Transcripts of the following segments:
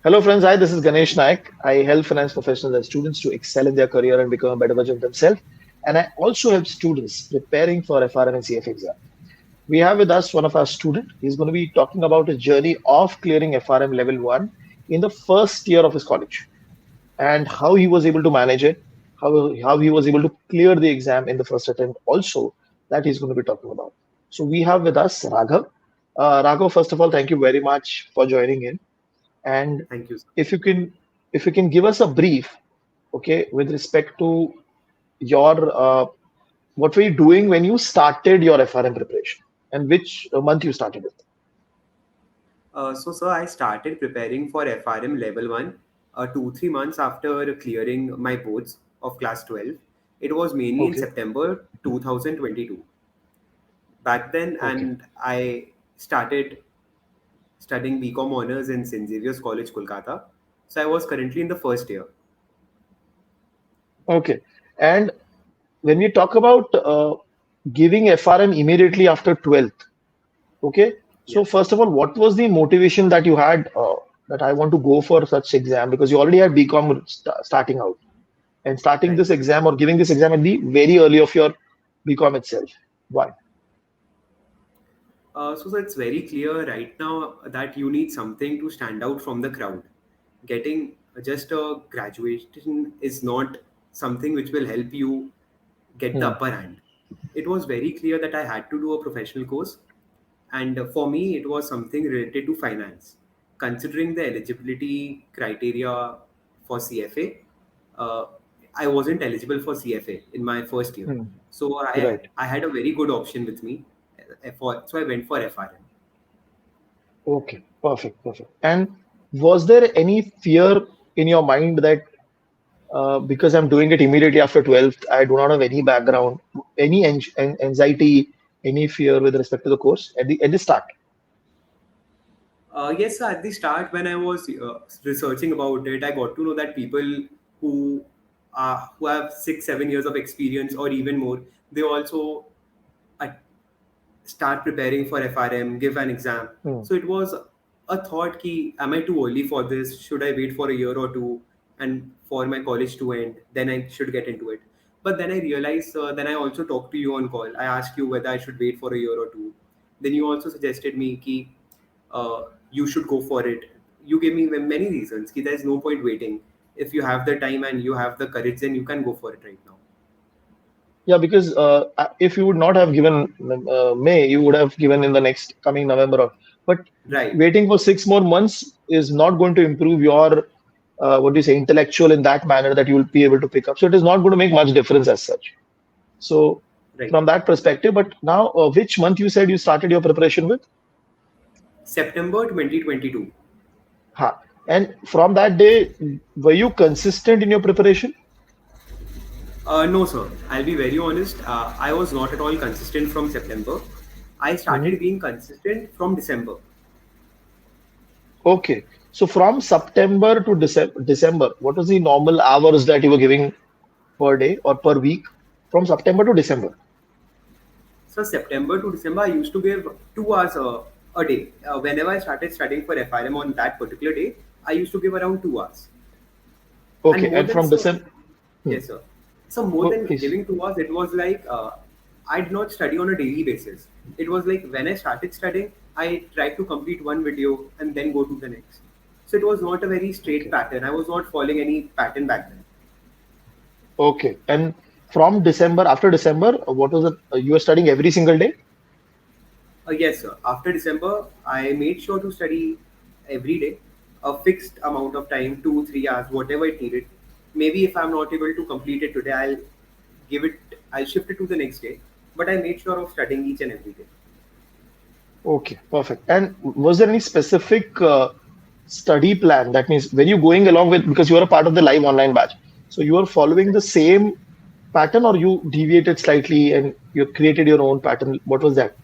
Hello, friends. Hi, this is Ganesh Nayak. I help finance professionals and students to excel in their career and become a better version of themselves. And I also help students preparing for FRM and CF exam. We have with us one of our students. He's going to be talking about his journey of clearing FRM Level 1 in the first year of his college and how he was able to manage it, how he was able to clear the exam in the first attempt. Also, that he's going to be talking about. So we have with us Raghav. Raghav, first of all, thank you very much for joining in. And Thank you, sir. if you can, if you can give us a brief, okay, with respect to your what were you doing when you started your FRM preparation, and which month you started it? Sir, I started preparing for FRM Level 1 2-3 months after clearing my boards of class 12. It was mainly in Okay, September 2022. Back then, okay, and I started studying BCom honors in St. Xavier's College, Kolkata. So I was currently in the first year. okay. And when we talk about giving FRM immediately after 12th, okay. Yeah, So first of all, what was the motivation that you had that I want to go for such exam because you already had BCom starting out and starting right. this exam or giving this exam at the very early of your BCom itself. Why? So it's very clear right now that you need something to stand out from the crowd. Getting just a graduation is not something which will help you get the Hmm. upper hand. It was very clear that I had to do a professional course, and for me, it was something related to finance. Considering the eligibility criteria for CFA, uh, I wasn't eligible for CFA in my first year, Hmm. so I Right. I had a very good option with me. So I went for FRM. Okay. Perfect. Perfect. And was there any fear in your mind that because I'm doing it immediately after 12th, I do not have any background, any anxiety, any fear with respect to the course at the start? Yes, sir, at the start when I was researching about it, I got to know that people who who have 6-7 years of experience or even more, they also uh, start preparing for FRM, give an exam. Hmm. So it was a thought ki, am I too early for this? Should I wait for a year or two and for my college to end? Then I should get into it. But then I realized, then I also talked to you on call. I asked you whether I should wait for a year or two. Then you also suggested me ki, you should go for it. You gave me many reasons ki there's no point waiting. If you have the time and you have the courage, then you can go for it right now. Yeah, because if you would not have given May, you would have given in the next coming November. But Right. waiting for 6 more months is not going to improve your what do you say intellectual in that manner that you will be able to pick up. So it is not going to make much difference as such. So Right. from that perspective, but now which month you said you started your preparation with? September 2022. Ha. And from that day, were you consistent in your preparation? No, sir. I'll be very honest. I was not at all consistent from September. I Mhm. started being consistent from December. Okay. So from September to December, what was the normal hours that you were giving per day or per week from September to December? So September to December, I used to give 2 hours a day. Whenever I started studying for FRM on that particular day, I used to give around 2 hours. And Okay. more And than from so, December, hmm. yes, sir. So more Oh, than please. giving 2 hours, it was like I did not study on a daily basis. It was like when I started studying, I tried to complete one video and then go to the next. So it was not a very straight Okay. pattern. I was not following any pattern back then. Okay. And from December, after December, what was it? You were studying every single day? Yes, sir. After December, I made sure to study every day, a fixed amount of time, 2-3 hours, whatever it needed. Maybe if I'm not able to complete it today, give it, I'll shift it to the next day. But I made sure of studying each and every day. Okay. Perfect. And was there any specific study plan? That means were you going along with, because you are a part of the live online batch. So you are following the same pattern or you deviated slightly and you created your own pattern? What was that?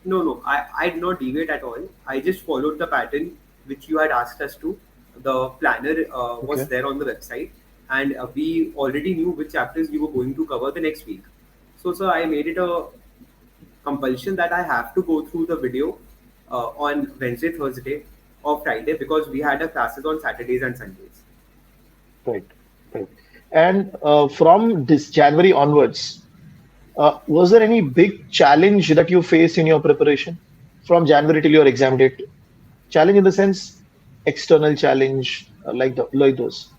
No, I did not deviate at all. I just followed the pattern which you had asked us to. The planner was Okay. there on the website, and we already knew which chapters we were going to cover the next week. So I made it a compulsion that I have to go through the video on Wednesday, Thursday. or Friday because we had our classes on Saturdays and Sundays. Right. Right. And from this January onwards, was there any big challenge that you faced in your preparation from January till your exam date? Challenge in the sense external challenge, like those.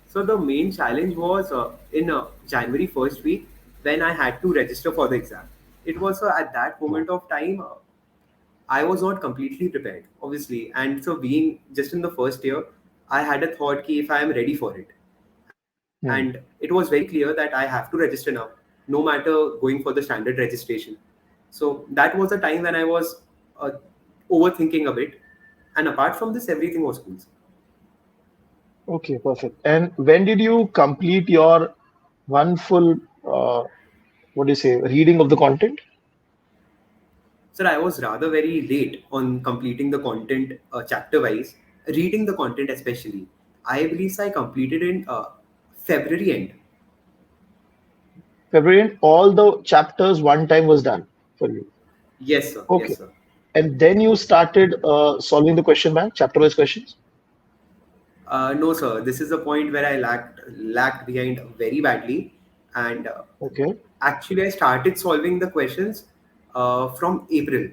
So the main challenge was in January first week when I had to register for the exam. It was at that Oh. moment of time I was not completely prepared, obviously, and so being just in the first year, I had a thought ki if I am ready for it, and it Hmm. was very clear that I have to register now, no matter going for the standard registration. So that was a time when I was uh, overthinking a bit, and apart from this, everything was cool. Okay, perfect. And when did you complete your one full, what do you say, reading of the content? Sir, I was rather very late on completing the content chapter wise, reading the content especially. I believe I completed in February end. February, and all the chapters one time was done for you. Yes, sir. Yes, Okay. sir. And then you started solving the question bank, chapter-wise questions. No, sir. This is a point where I lacked behind very badly, and Okay. actually, I started solving the questions from April.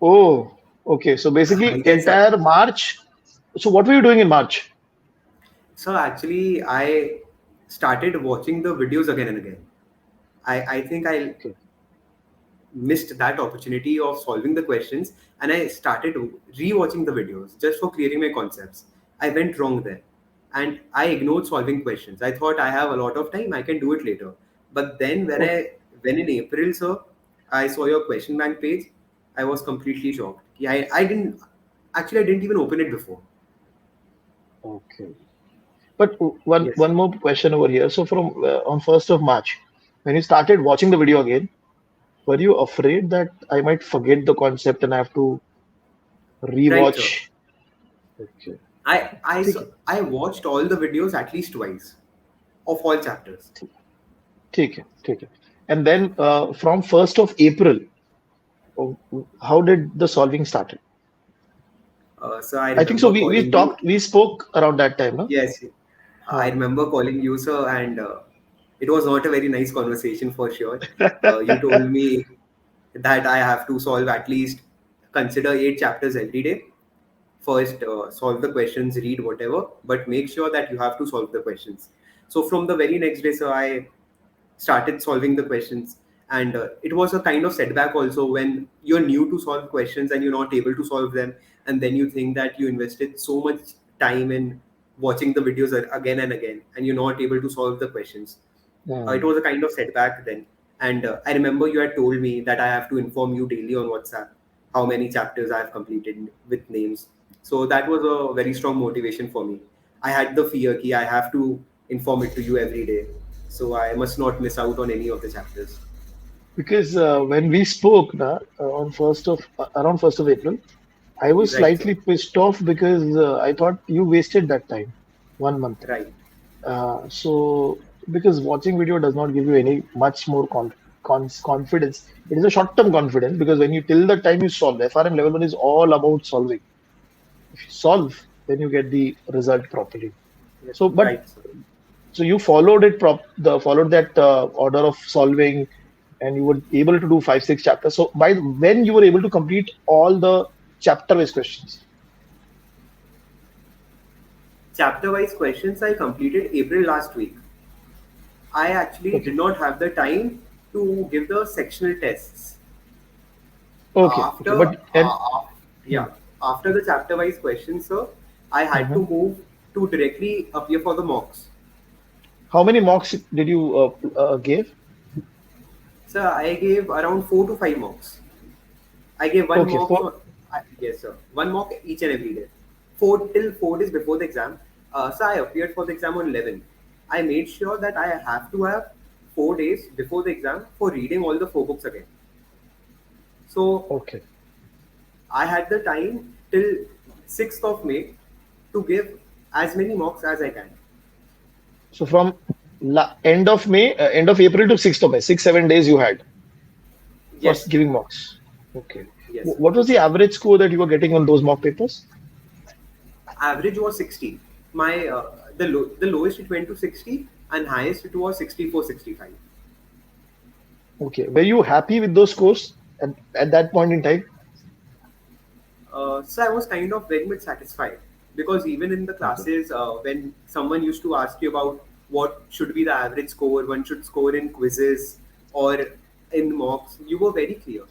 Oh, okay. So basically, Yes, sir. entire March. So what were you doing in March? So actually, I started watching the videos again and again. I think I Okay. missed that opportunity of solving the questions, and I started re-watching the videos just for clearing my concepts. I went wrong there, and I ignored solving questions. I thought I have a lot of time, I can do it later. But then Okay. when in April, sir, I saw your question bank page, I was completely shocked. Yeah, I didn't actually, I didn't even open it before. Okay. But one Yes. one more question over here. So from on 1st of March, when you started watching the video again, were you afraid that I might forget the concept and I have to Right, sir. rewatch? Okay. ठीक है, I watched all the videos at least twice of all chapters. ठीक है, ठीक है. And then from 1st of April, oh, how did the solving started? So I I think so. remember We calling you. talked, we spoke around that time, no? Yes, I Huh. remember calling you, sir, and it was not a very nice conversation for sure. You told me that I have to solve at least consider 8 chapters every day. First, solve the questions, read whatever, but make sure that you have to solve the questions. So from the very next day, sir, I started solving the questions, and it was a kind of setback also when you're new to solve questions and you're not able to solve them, and then you think that you invested so much time in watching the videos again and again and you're not able to solve the questions. It Hmm. was a kind of setback then, and I remember you had told me that I have to inform you daily on WhatsApp how many chapters I have completed with names. So that was a very strong motivation for me. I had the fear ki I have to inform it to you every day, so I must not miss out on any of the chapters. Because when we spoke on around 1st of April, I was Right, sir. slightly pissed off because I thought you wasted that time, 1 month. Right. So because watching video does not give you any much more confidence. It is a short-term confidence because when you till the time you solve, FRM level 1 is all about solving. If you solve, then you get the result properly. So, but Right, sir. so you followed it followed that order of solving, and you were able to do 5 6 chapters. So by when you were able to complete all the chapter-wise questions. Chapter wise questions I completed April last week. I actually Okay, did not have the time to give the sectional tests. okay, okay. After, But and hmm, yeah, after the chapter wise questions, sir, I had to mhm. move to directly appear for the mocks. How many mocks did you give? So I gave around 4 to 5 mocks. I gave one Okay, mock for for, yes, sir, one mock each and every day. 4 till 4 days before the exam. So I appeared for the exam on 11. I made sure that I have to have 4 days before the exam for reading all the 4 books again. So okay. I had the time till 6th of May to give as many mocks as I can. So from end of May, end of April to 6th of May, 6 7 days you had for Yes, giving mocks. Okay. Yes, sir. What was the average score that you were getting on those mock papers? Average was 60. My the lowest it went to 60, and highest it was 64, 65. Okay. Were you happy with those scores at that point in time? So I was kind of very much satisfied, because even in the Okay. classes, when someone used to ask you about what should be the average score one should score in quizzes or in mocks, you were very clear.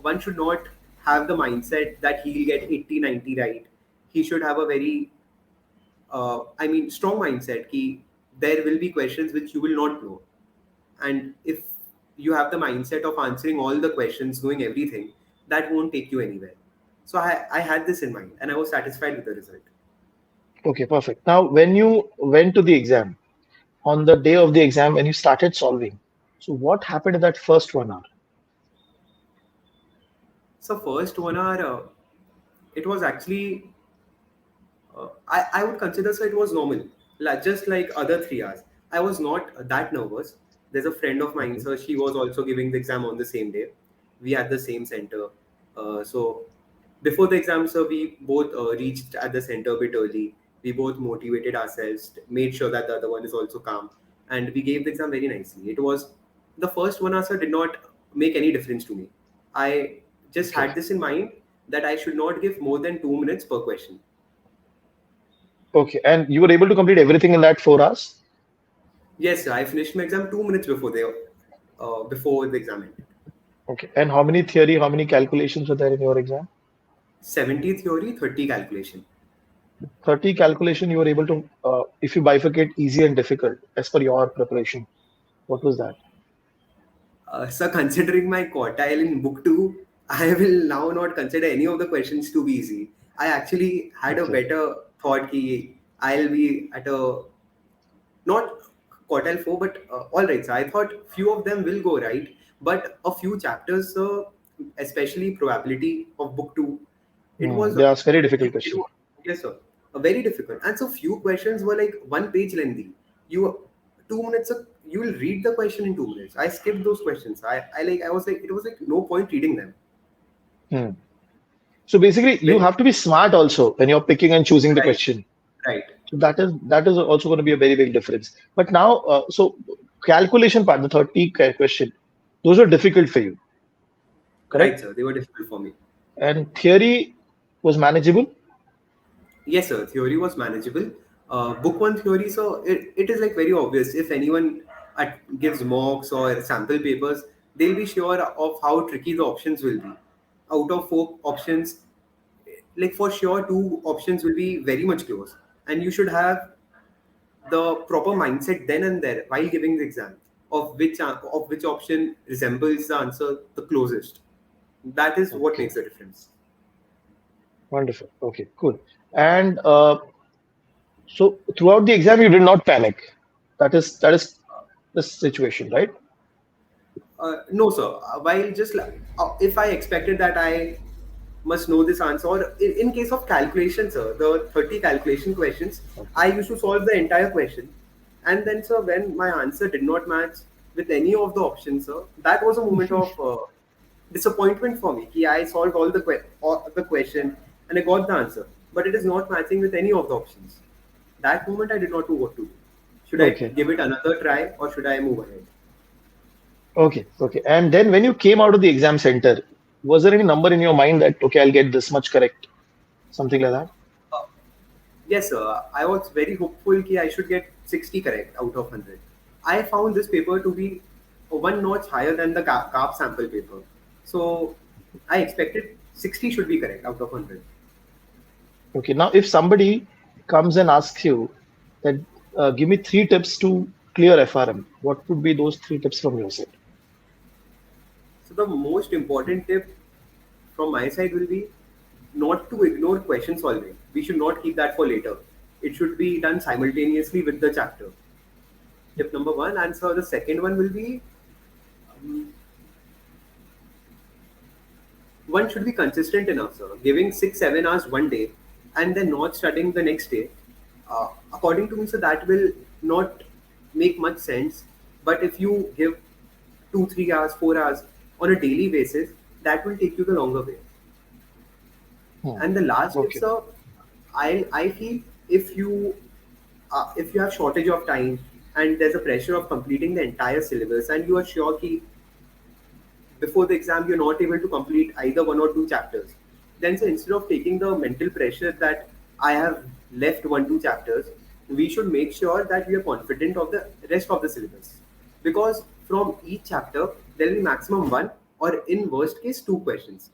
One should not have the mindset that he'll get 80, 90 right. He should have a very, strong mindset. There will be questions which you will not know, and if you have the mindset of answering all the questions, knowing everything, that won't take you anywhere. So I had this in mind, and I was satisfied with the result. Okay, perfect. Now, when you went to the exam, on the day of the exam, when you started solving, so what happened in that first 1 hour? So first 1 hour, it was actually, I would consider, so it was normal, like, just like other 3 hours. I was not that nervous. There's a friend of mine, Okay. so she was also giving the exam on the same day. We had the same center. So before the exam, so we both reached at the center a bit early. We both motivated ourselves, made sure that the other one is also calm, and we gave the exam very nicely. It was the first 1 hour, so did not make any difference to me. I just Okay. had this in mind that I should not give more than 2 minutes per question. Okay. And you were able to complete everything in that 4 hours? Yes, sir, I finished my exam 2 minutes before the exam ended. Okay. And how many theory, how many calculations were there in your exam? 70 theory, 30 calculation. 30 calculation you were able to, if you bifurcate easy and difficult as per your preparation. What was that? So considering my quartile in book two, I will now not consider any of the questions to be easy. I actually had a Okay. better thought ki I'll be at a not quartile four, but all right. So I thought few of them will go right, but a few chapters, especially probability of book two, it was They ask very difficult it question. was yes sir, very difficult, and so few questions were like 1 page lengthy. You 2 minutes, you will read the question in 2 minutes. I skipped those questions. I was like, it was like no point reading them. Hmm. So basically, you Very have to be smart also when you're picking and choosing the right, question. right, So that is also going to be a very big difference. But now, so calculation part, the 30 question, those are difficult for you, right, correct? sir. They were difficult for me. And theory was manageable. Yes, sir. Theory was manageable. Book one theory, so it is like very obvious. If anyone gives mocks or sample papers, they'll be sure of how tricky the options will be. Out of four options, like for sure, two options will be very much close, and you should have the proper mindset then and there while giving the exam of which option resembles the answer the closest. That is what Okay, makes the difference. wonderful. Okay, cool. And so throughout the exam, you did not panic. That is the situation, right? No, sir. While just if I expected that I must know this answer, or in case of calculation, sir, the 30 calculation questions, Okay. I used to solve the entire question. And then, sir, when my answer did not match with any of the options, sir, that was a moment of disappointment for me. Ki I solved all the question and I got the answer, but it is not matching with any of the options. That moment, I did not know what to do. Should I Okay. give it another try or should I move ahead? Okay. Okay. And then when you came out of the exam center, was there any number in your mind that okay, I'll get this much correct, something like that? Uh, Yes, sir. I was very hopeful that I should get 60 correct out of 100. I found this paper to be one notch higher than the CARP sample paper. So I expected 60 should be correct out of 100. Okay. Now, if somebody comes and asks you that, give me 3 tips to clear FRM, what would be those 3 tips from your side? So the most important tip from my side will be not to ignore question solving. We should not keep that for later. It should be done simultaneously with the chapter. Tip number one. And so the second one will be um, one should be consistent enough, sir. Giving 6, 7 hours one day and then not studying the next day, according to me, so that will not make much sense. But if you give 2, 3 hours, 4 hours on a daily basis, that will take you the longer way. Hmm. And the last Okay. tips are, I feel if you have shortage of time and there's a pressure of completing the entire syllabus and you are sure that before the exam you're not able to complete either one or two chapters, then so instead of taking the mental pressure that I have left one two chapters, we should make sure that we are confident of the rest of the syllabus, because from each chapter there will be maximum one, or in worst case two questions,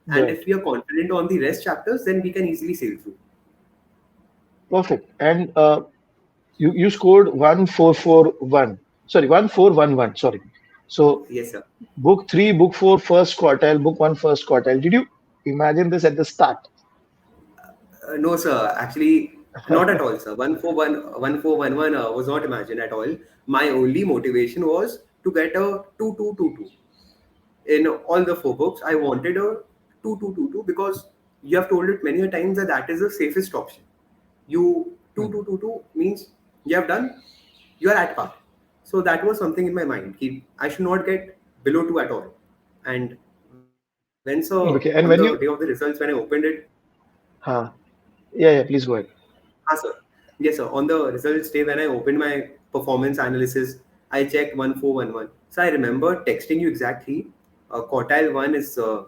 and Right. if we are confident on the rest chapters then we can easily sail through. Perfect. And you scored 1441. Sorry, 1411. Sorry. So Yes, sir. book three, book four, first quartile, book one, first quartile. Did you imagine this at the start? No, sir. Actually, not at all, sir. 1411 was not imagined at all. My only motivation was to get a 2222. In all the four books, I wanted a 2222 because you have told it many a times that that is the safest option. You Hmm. 2222 means you have done, you are at par. So that was something in my mind. I should not get below two at all. And when, sir, on the day Okay. of the And when results, you, when I opened it, huh, yeah, please go ahead. ah, sir. Yes, sir. On the results day, when I opened my performance analysis, I checked 1411. So I remember texting you exactly. Quartile 1 is the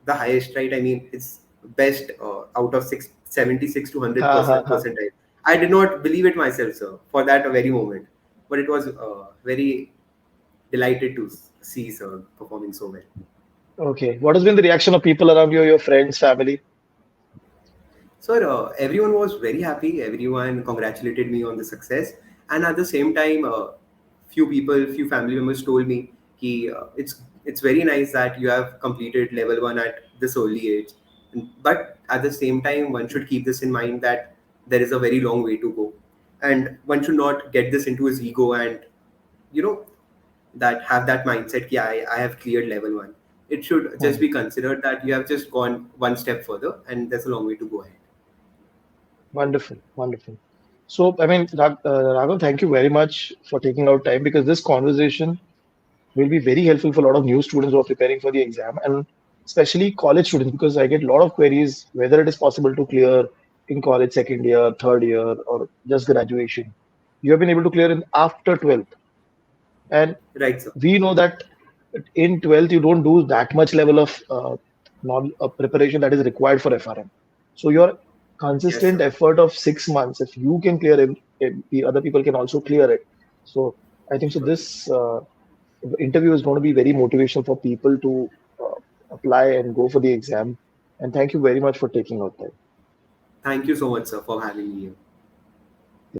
highest, right? I mean, it's best out of 76 to Ha, ha, 100% ha. percentile. I did not believe it myself, sir, for that very moment. But it was very delighted to see sir performing so well. Okay. What has been the reaction of people around you, your friends, family? Sir, everyone was very happy. Everyone congratulated me on the success, and at the same time, few people, few family members told me, "Ki it's very nice that you have completed level one at this early age." But at the same time, one should keep this in mind that there is a very long way to go, and one should not get this into his ego and you know that have that mindset. Yeah, I have cleared level one. It should just Hmm. be considered that you have just gone one step further, and there's a long way to go ahead. Wonderful. Wonderful. So, I mean, Raghav, thank you very much for taking out time because this conversation will be very helpful for a lot of new students who are preparing for the exam and especially college students because I get a lot of queries whether it is possible to clear in college second year, third year, or just graduation. You have been able to clear in after 12th, and Right, sir. we know that in 12th you don't do that much level of preparation that is required for FRM. So your Yes, consistent sir. effort of 6 months, if you can clear it, the other people can also clear it. So I think so. Surely. This interview is going to be very motivational for people to apply and go for the exam. And thank you very much for taking out time. Thank you so much, sir, for having me here.